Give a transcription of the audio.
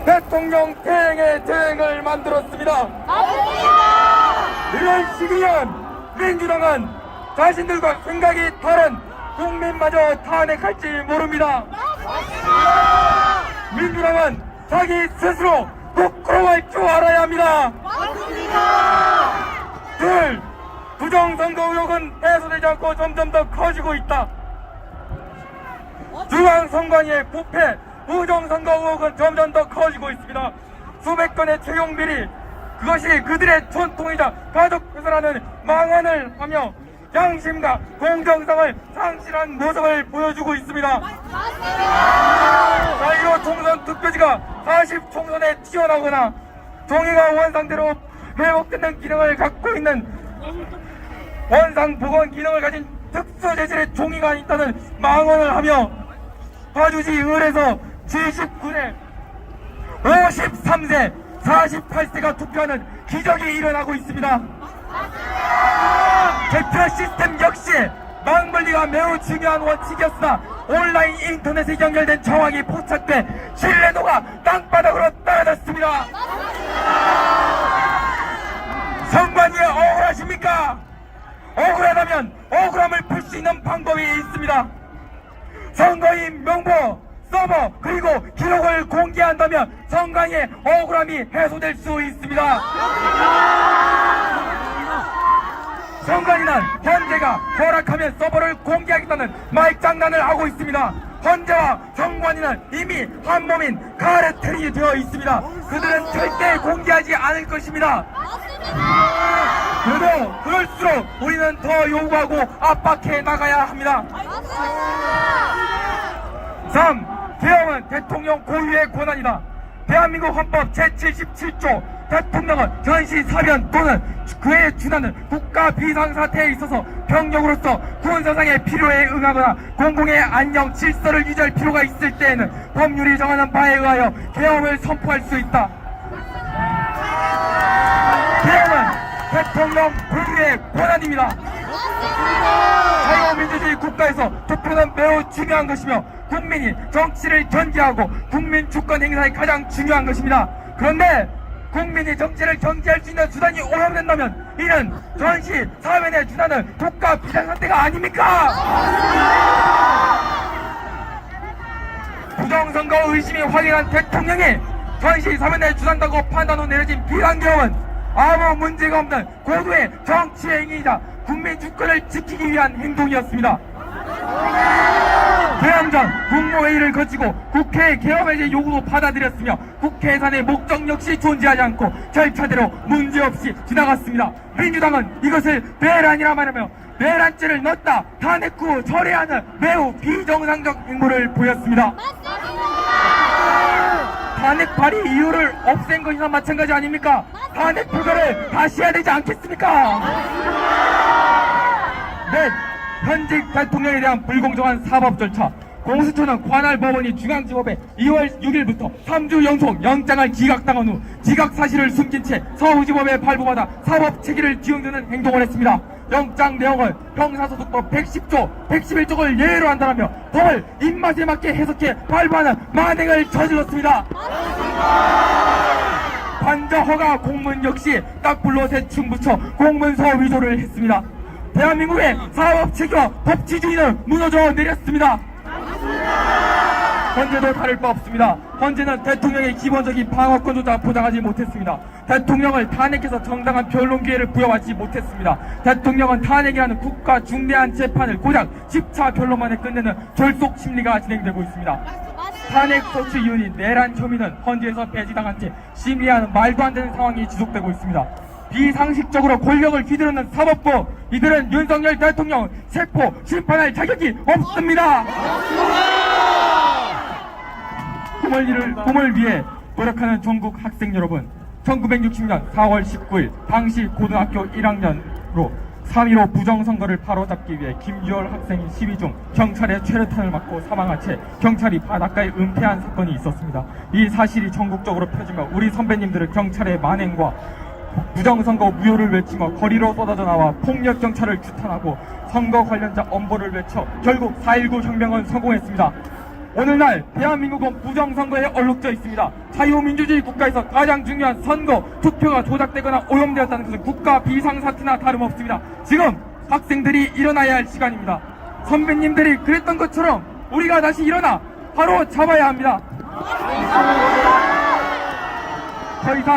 대통령 대행의 대행을 만들었습니다. 이런 시기면 민주당은 자신들과 생각이 다른 국민마저 탄핵할지 모릅니다. 민주당은 자기 스스로 부끄러워할 줄 알아야 합니다. 둘, 부정선거 의혹은 해소되지 않고 점점 더 커지고 있다. 중앙선관위의 부패, 부정선거 의혹은 점점 더 커지고 있습니다. 수백 건의 채용 비리, 그것이 그들의 전통이자 가족회사라는 망언을 하며 양심과 공정성을 상실한 모습을 보여주고 있습니다. 자,1호 총선 투표지가 40총선에 튀어나오거나 종이가 원상대로 회복되는 기능을 갖고 있는 원상 복원 기능을 가진 특수 재질의 종이가 있다는 망언을 하며 파주시 을에서 79세, 53세, 48세가 투표하는 기적이 일어나고 있습니다. 개표 시스템 역시 막물리가 매우 중요한 원칙이었으나 온라인 인터넷에 연결된 정황이 포착돼 신뢰도가 땅바닥으로 떨어졌습니다. 선관위에 억울하십니까? 억울하다면 억울함을 풀 수 있는 방법이 있습니다. 선거인 명부, 서버, 그리고 기록을 공개한다면 선관위의 억울함이 해소될 수 있습니다. 선관위는 헌재가 허락하면 서버를 공개하겠다는 말장난을 하고 있습니다. 헌재와 선관위는 이미 한 몸인 카르텔이 되어 있습니다. 그들은 절대 공개하지 않을 것입니다. 그래도 그럴수록 우리는 더 요구하고 압박해 나가야 합니다. 3. 개헌은 대통령 고유의 권한이다. 대한민국 헌법 제77조 대통령은 전시사변 또는 그에 준하는 국가 비상사태에 있어서 병력으로서 군사상의 필요에 응하거나 공공의 안녕 질서를 유지할 필요가 있을 때에는 법률이 정하는 바에 의하여 개헌을 선포할 수 있다. 개헌은 대통령 고유의 권한입니다. 자유민주주의 국가에서 투표는 매우 중요한 것이며 국민이 정치를 견제하고 국민 주권 행사에 가장 중요한 것입니다. 그런데 국민이 정치를 견제할 수 있는 수단이 오염된다면 이는 전시 사면에 준하는 국가 비상사태가 아닙니까? 부정선거 의심이 확인한 대통령이 전시 사면에 준한다고 판단 후 내려진 비상계엄은 아무 문제가 없는 고도의 정치 행위이자 국민 주권을 지키기 위한 행동이었습니다. 개헌 전 국무회의를 거치고 국회의 개헌 해제 요구도 받아들였으며 국회 예산의 목적 역시 존재하지 않고 절차대로 문제없이 지나갔습니다. 민주당은 이것을 내란이라 말하며 내란죄를 넣었다 탄핵 후 철회하는 매우 비정상적 행보를 보였습니다. 탄핵 발의 이유를 없앤 것이나 마찬가지 아닙니까? 탄핵 표결을 다시 해야 되지 않겠습니까? 네, 현직 대통령에 대한 불공정한 사법 절차. 공수처는 관할 법원이 중앙지법에 2월 6일부터 3주 연속 영장을 기각당한 후 지각 사실을 숨긴 채 서울지법에 발부받아 사법 체계를 뒤흔드는 행동을 했습니다. 영장 내용을 형사소송법 110조, 111조를 예외로 한다라며 법을 입맛에 맞게 해석해 발부하는 만행을 저질렀습니다. 관저 허가 공문 역시 딱불로 대충 붙여 공문서 위조를 했습니다. 대한민국의 사법체계와 법치주의는 무너져 내렸습니다. 헌재도 다를 바 없습니다. 헌재는 대통령의 기본적인 방어권조차 보장하지 못했습니다. 대통령을 탄핵해서 정당한 변론 기회를 부여하지 못했습니다. 대통령은 탄핵이라는 국가 중대한 재판을 고작 10차 변론만에 끝내는 졸속 심리가 진행되고 있습니다. 탄핵 소추 이유인 내란 혐의는 헌재에서 배제당한 채 심리하는 말도 안 되는 상황이 지속되고 있습니다. 비상식적으로 권력을 휘두르는 사법부, 이들은 윤석열 대통령 세포 심판할 자격이 없습니다. 꿈을 위해 노력하는 전국 학생 여러분, 1960년 4월 19일 당시 고등학교 1학년으로 3.15 부정선거를 바로잡기 위해 김주열 학생이 시위 중 경찰의 최루탄을 맞고 사망한 채 경찰이 바닷가에 은폐한 사건이 있었습니다. 이 사실이 전국적으로 펴지며 우리 선배님들은 경찰의 만행과 부정선거 무효를 외치며 거리로 쏟아져 나와 폭력경찰을 규탄하고 선거 관련자 엄벌을 외쳐 결국 4.19 혁명은 성공했습니다. 오늘날 대한민국은 부정선거에 얼룩져 있습니다. 자유민주주의 국가에서 가장 중요한 선거, 투표가 조작되거나 오염되었다는 것은 국가 비상사태나 다름없습니다. 지금 학생들이 일어나야 할 시간입니다. 선배님들이 그랬던 것처럼 우리가 다시 일어나 바로 잡아야 합니다. 더 이상